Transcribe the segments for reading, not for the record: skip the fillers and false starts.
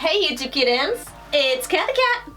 Hey YouTube kittens, it's Cat the Cat!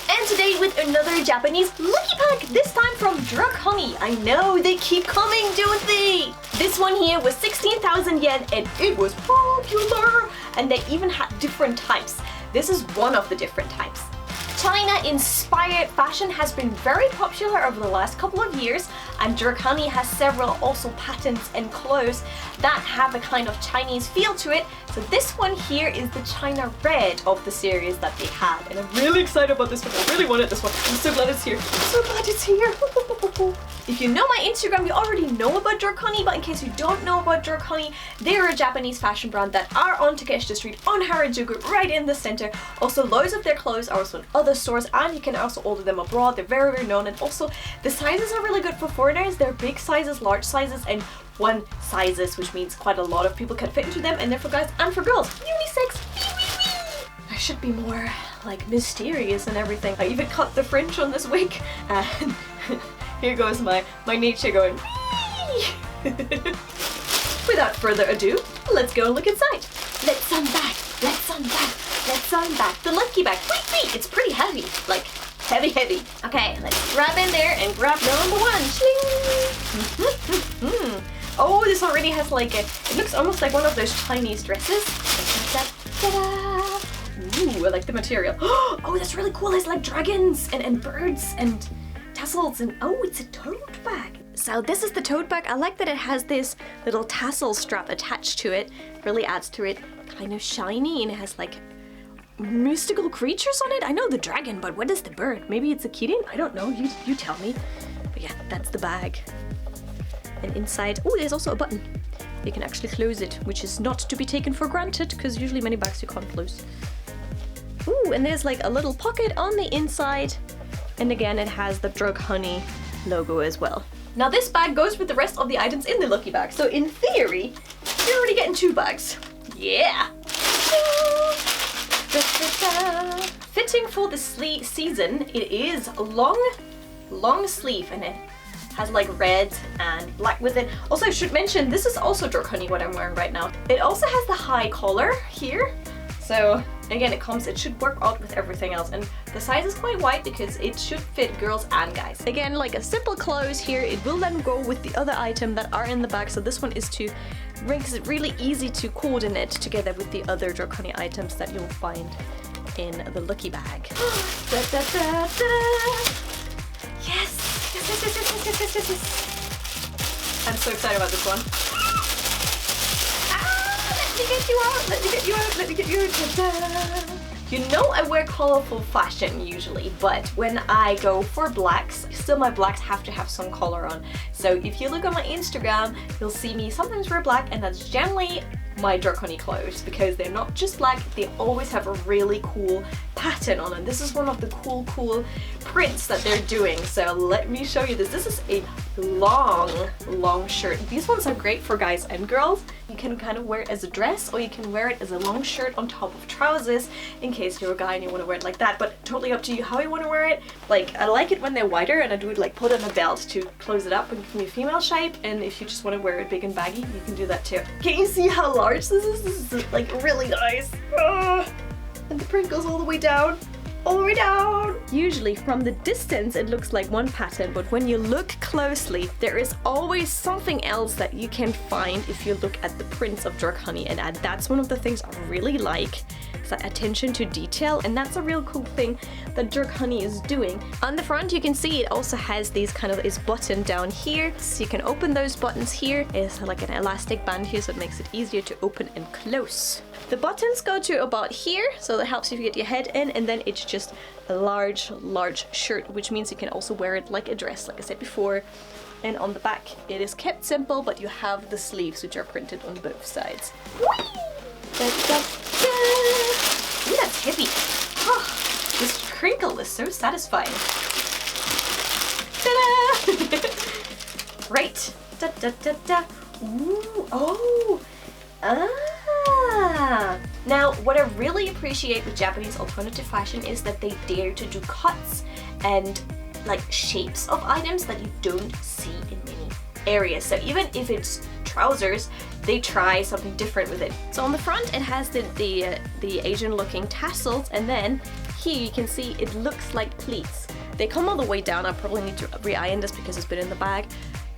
And today with another Japanese lucky pack, this time from Drug Honey. I know, they keep coming, don't they? This one here was 16,000 yen and it was popular! And they even had different types. This is one of the different types. China-inspired fashion has been very popular over the last couple of years, and Drug Honey has several also patents and clothes that have a kind of Chinese feel to it. So this one here is the China Red of the series that they had, and I'm really excited about this one. I really wanted this one. I'm so glad it's here. I'm so glad it's here. If you know my Instagram, you already know about Drug Honey, but in case you don't know about Drug Honey, they're a Japanese fashion brand that are on Takeshita Street on Harajuku, right in the center. Also, loads of their clothes are also in other stores, and you can also order them abroad. They're very, very known, and also the sizes are really good for foreigners. They're big sizes, large sizes, and one sizes, which means quite a lot of people can fit into them, and they're for guys and for girls. Unisex. I should be more like mysterious and everything. I even cut the fringe on this wig, and here goes my nature going. Without further ado, let's go and look inside. Let's unpack. Let's unpack. Let's unpack the lucky bag. Wait, it's pretty heavy. Like, heavy. Okay, let's grab in there and grab number one. Oh, this already has like it looks almost like one of those Chinese dresses. Ooh, I like the material. Oh, that's really cool. It's like dragons and birds and tassels, and oh, it's a tote bag. So this is the tote bag. I like that it has this little tassel strap attached to it. Really adds to it. Kind of shiny, and it has like mystical creatures on it. I know the dragon, but what is the bird? Maybe it's a kitten? I don't know. You tell me. But yeah, that's the bag. And inside, oh, there's also a button. You can actually close it, which is not to be taken for granted, because usually many bags you can't close. Ooh, and there's like a little pocket on the inside. And again, it has the Drug Honey logo as well. Now this bag goes with the rest of the items in the lucky bag. So in theory, you're already getting two bags. Yeah. Fitting for the season, it is a long sleeve, and it has like red and black with it. Also, I should mention, this is also Drug Honey, what I'm wearing right now. It also has the high collar here. So again, it should work out with everything else, and the size is quite wide because it should fit girls and guys. Again, like a simple close here, it will then go with the other item that are in the bag. So this one makes it really easy to coordinate together with the other Drug Honey items that you'll find in the lucky bag. Yes! I'm so excited about this one. Let me get you out. Ta-da! You know I wear colorful fashion usually, but when I go for blacks, still my blacks have to have some color on. So if you look on my Instagram, you'll see me sometimes wear black, and that's generally my Drug Honey clothes, because they're not just black, they always have a really cool pattern on them. This is one of the cool prints that they're doing. So let me show you this. This is a long shirt. These ones are great for guys and girls. You can kind of wear it as a dress, or you can wear it as a long shirt on top of trousers in case you're a guy and you want to wear it like that, but totally up to you how you want to wear it. Like, I like it when they're wider, and I do it like put on a belt to close it up and give me a female shape, and if you just want to wear it big and baggy, you can do that too. Can you see how large this is? This is like really nice. And the print goes all the way down. All the way down! Usually from the distance it looks like one pattern, but when you look closely, there is always something else that you can find if you look at the prints of Drug Honey, and that's one of the things I really like. It's that attention to detail, and that's a real cool thing that Drug Honey is doing. On the front you can see it also has these is button down here, so you can open those buttons here. It's like an elastic band here, so it makes it easier to open and close. The buttons go to about here, so that helps you get your head in, and then it's just a large shirt, which means you can also wear it like a dress, like I said before. And on the back it is kept simple, but you have the sleeves, which are printed on both sides. Ooh, that's heavy. Oh, this crinkle is so satisfying. Ta-da! Right. Ooh, oh. Now, what I really appreciate with Japanese alternative fashion is that they dare to do cuts and like shapes of items that you don't see in many areas. So even if it's trousers, they try something different with it. So on the front it has the Asian looking tassels, and then here you can see it looks like pleats. They come all the way down. I probably need to re-iron this because it's been in the bag.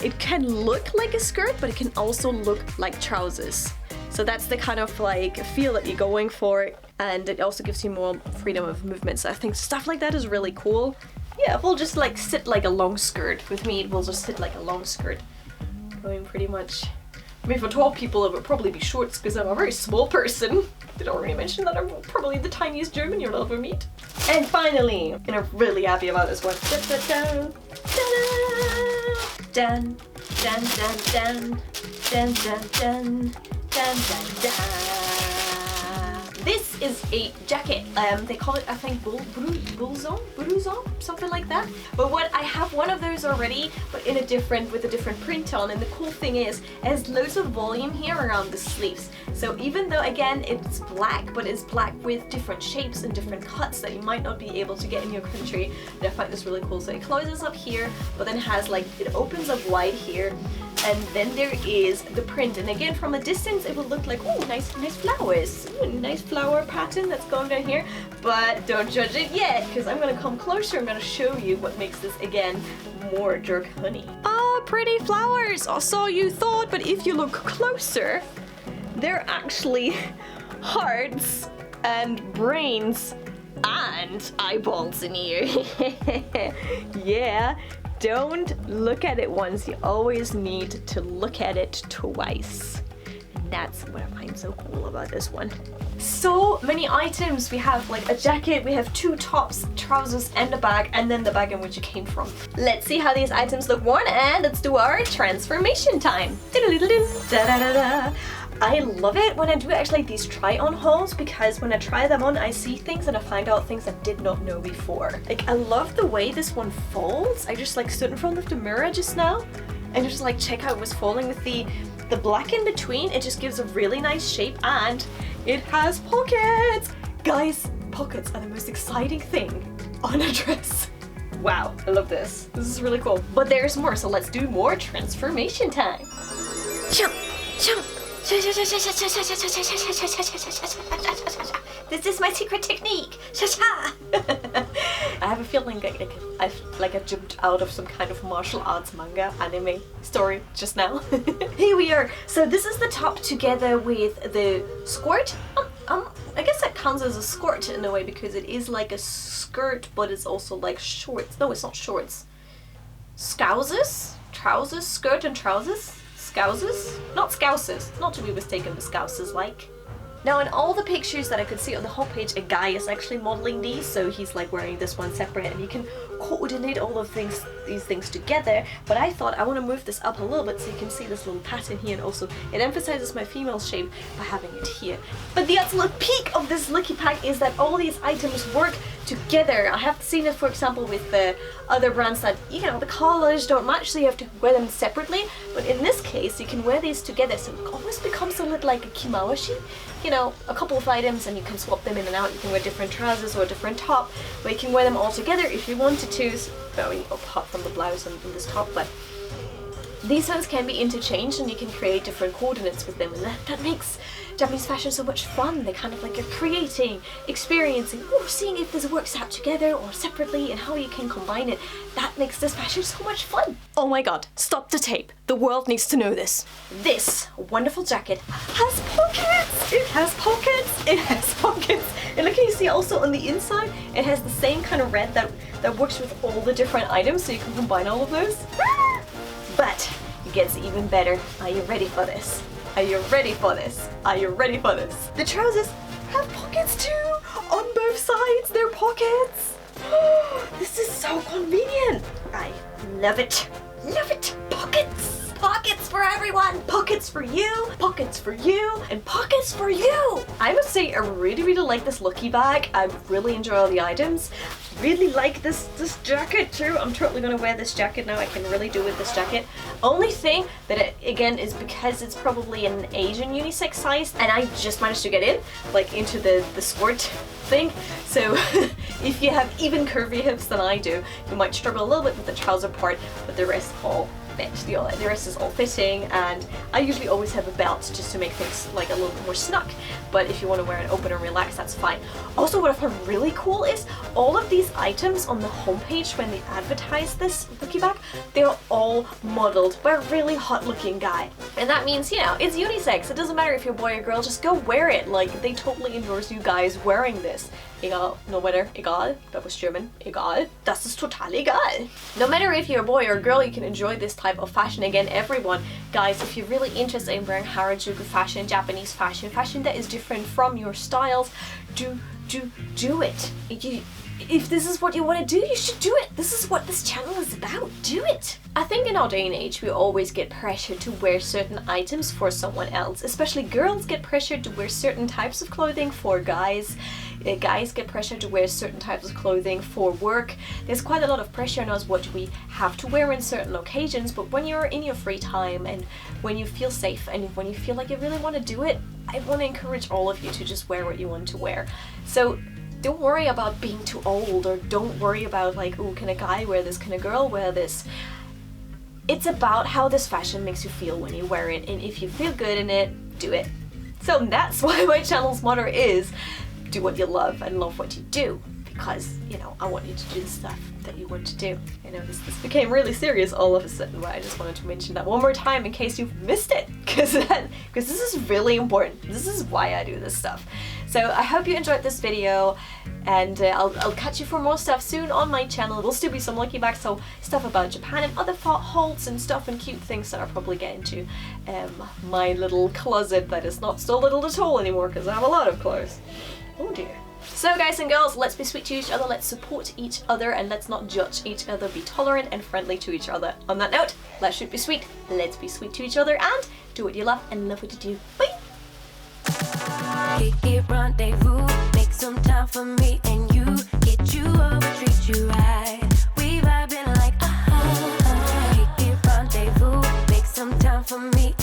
It can look like a skirt, but it can also look like trousers. So that's the kind of like feel that you're going for, and it also gives you more freedom of movement. So I think stuff like that is really cool. Yeah, it will just like sit like a long skirt. With me, it will just sit like a long skirt. Going pretty much. I mean, for tall people, it would probably be shorts because I'm a very small person. Did I already mention that I'm probably the tiniest German you'll ever meet? And finally, and I'm really happy about this one. Dun, dun, dun, dun, dun, dun, dun, dun, dun, dun, dun. This is a jacket. They call it, I think, blouson, something like that. But I have one of those already, but with a different print on. And the cool thing is, it has loads of volume here around the sleeves. So even though, again, it's black, but it's black with different shapes and different cuts that you might not be able to get in your country. And I find this really cool. So it closes up here, but then has like, it opens up wide here. And then there is the print, and again from a distance it will look like, oh, nice flowers, ooh, nice flower pattern that's going down here. But don't judge it yet, because I'm gonna come closer. I'm gonna show you what makes this again more jerk honey. Ah, pretty flowers. So you thought, but if you look closer, they're actually hearts and brains and eyeballs in here. Yeah. Don't look at it once, you always need to look at it twice. And that's what I find so cool about this one. So many items. We have like a jacket, we have 2 tops, trousers, and a bag, and then the bag in which it came from. Let's see how these items look worn, and let's do our transformation time. Da-da-da-da. I love it when I do actually these try-on hauls, because when I try them on I see things and I find out things I did not know before. Like, I love the way this one folds. I just like stood in front of the mirror just now and just like check how it was folding with the black in between. It just gives a really nice shape, and it has pockets! Guys, pockets are the most exciting thing on a dress. Wow, I love this. This is really cool. But there's more, so let's do more transformation time. Jump, jump. This is my secret technique. I have a feeling like I jumped out of some kind of martial arts manga anime story just now. Here we are. So this is the top together with the skirt. I guess that counts as a skirt in a way, because it is like a skirt, but it's also like shorts. No, it's not shorts. Scousers? Trousers? Skirt and trousers? Scousers? Not scousers, not to be mistaken with scousers like. Now in all the pictures that I could see on the homepage, a guy is actually modeling these, so he's like wearing this one separate, and you can coordinate all of these things together. But I thought I want to move this up a little bit so you can see this little pattern here, and also it emphasizes my female shape by having it here. But the absolute peak of this Lucky Pack is that all these items work together. I have seen it, for example, with the other brands that, you know, the colors don't match, so you have to wear them separately. But in this case, you can wear these together, so it almost becomes a little like a kimawashi. You know, a couple of items and you can swap them in and out. You can wear different trousers or a different top, but you can wear them all together if you wanted to. Very apart from the blouse and this top, but these ones can be interchanged and you can create different coordinates with them, and that makes Japanese fashion so much fun. They kind of like are creating, experiencing, seeing if this works out together or separately and how you can combine it. That makes this fashion so much fun. Oh my god, stop the tape. The world needs to know this. This wonderful jacket has pockets! It has pockets! It has pockets! And look, can you see also on the inside, it has the same kind of red that works with all the different items, so you can combine all of those. But it gets even better. Are you ready for this? Are you ready for this? Are you ready for this? The trousers have pockets too! On both sides, they're pockets! This is so convenient! I love it! Love it! Pockets! Pockets for everyone! Pockets for you! Pockets for you! And pockets for you! I must say, I really like this Lucky bag. I really enjoy all the items. Really like this jacket too. I'm totally gonna wear this jacket now. I can really do with this jacket. Only thing that it, again, is because it's probably an Asian unisex size and I just managed to get in, like into the skirt thing. So if you have even curvy hips than I do, you might struggle a little bit with the trouser part, but the rest all fit. The rest is all fitting, and I usually always have a belt just to make things like a little bit more snug. But if you want to wear it open and relaxed, that's fine. Also, what I found really cool is all of these items on the homepage when they advertise this Looky Bag, they're all modeled by a really hot looking guy. And that means, you know, it's unisex. It doesn't matter if you're a boy or girl, just go wear it. Like, they totally endorse you guys wearing this. Egal, no matter, egal, that was German, egal, das ist total egal. No matter if you're a boy or a girl, you can enjoy this type of fashion. Again, everyone, guys, if you're really interested in wearing Harajuku fashion, Japanese fashion, fashion that is different from your styles, do it. If this is what you want to do, you should do it. This is what this channel is about. Do it. I think in our day and age, we always get pressured to wear certain items for someone else. Especially girls get pressured to wear certain types of clothing for guys. Guys get pressured to wear certain types of clothing for work. There's quite a lot of pressure on us what we have to wear in certain occasions, but when you're in your free time and when you feel safe and when you feel like you really want to do it, I want to encourage all of you to just wear what you want to wear. So don't worry about being too old, or don't worry about like, oh, can a guy wear this? Can a girl wear this? It's about how this fashion makes you feel when you wear it, and if you feel good in it, do it. So that's why my channel's motto is do what you love and love what you do, because, you know, I want you to do the stuff that you want to do. I know this became really serious all of a sudden, but I just wanted to mention that one more time in case you've missed it, because this is really important. This is why I do this stuff. So I hope you enjoyed this video, and I'll catch you for more stuff soon on my channel. There'll still be some Looky Bags, so stuff about Japan and other hauls and stuff and cute things that I'll probably get into my little closet that is not so little at all anymore because I have a lot of clothes. Oh dear. So guys and girls, let's be sweet to each other, let's support each other, and let's not judge each other. Be tolerant and friendly to each other. On that note, let's be sweet, let's be sweet to each other, and do what you love and love what you do. Bye! Rendezvous, make some time for me and you, get you over, treat you right. We vibing like rendezvous, make some time for me.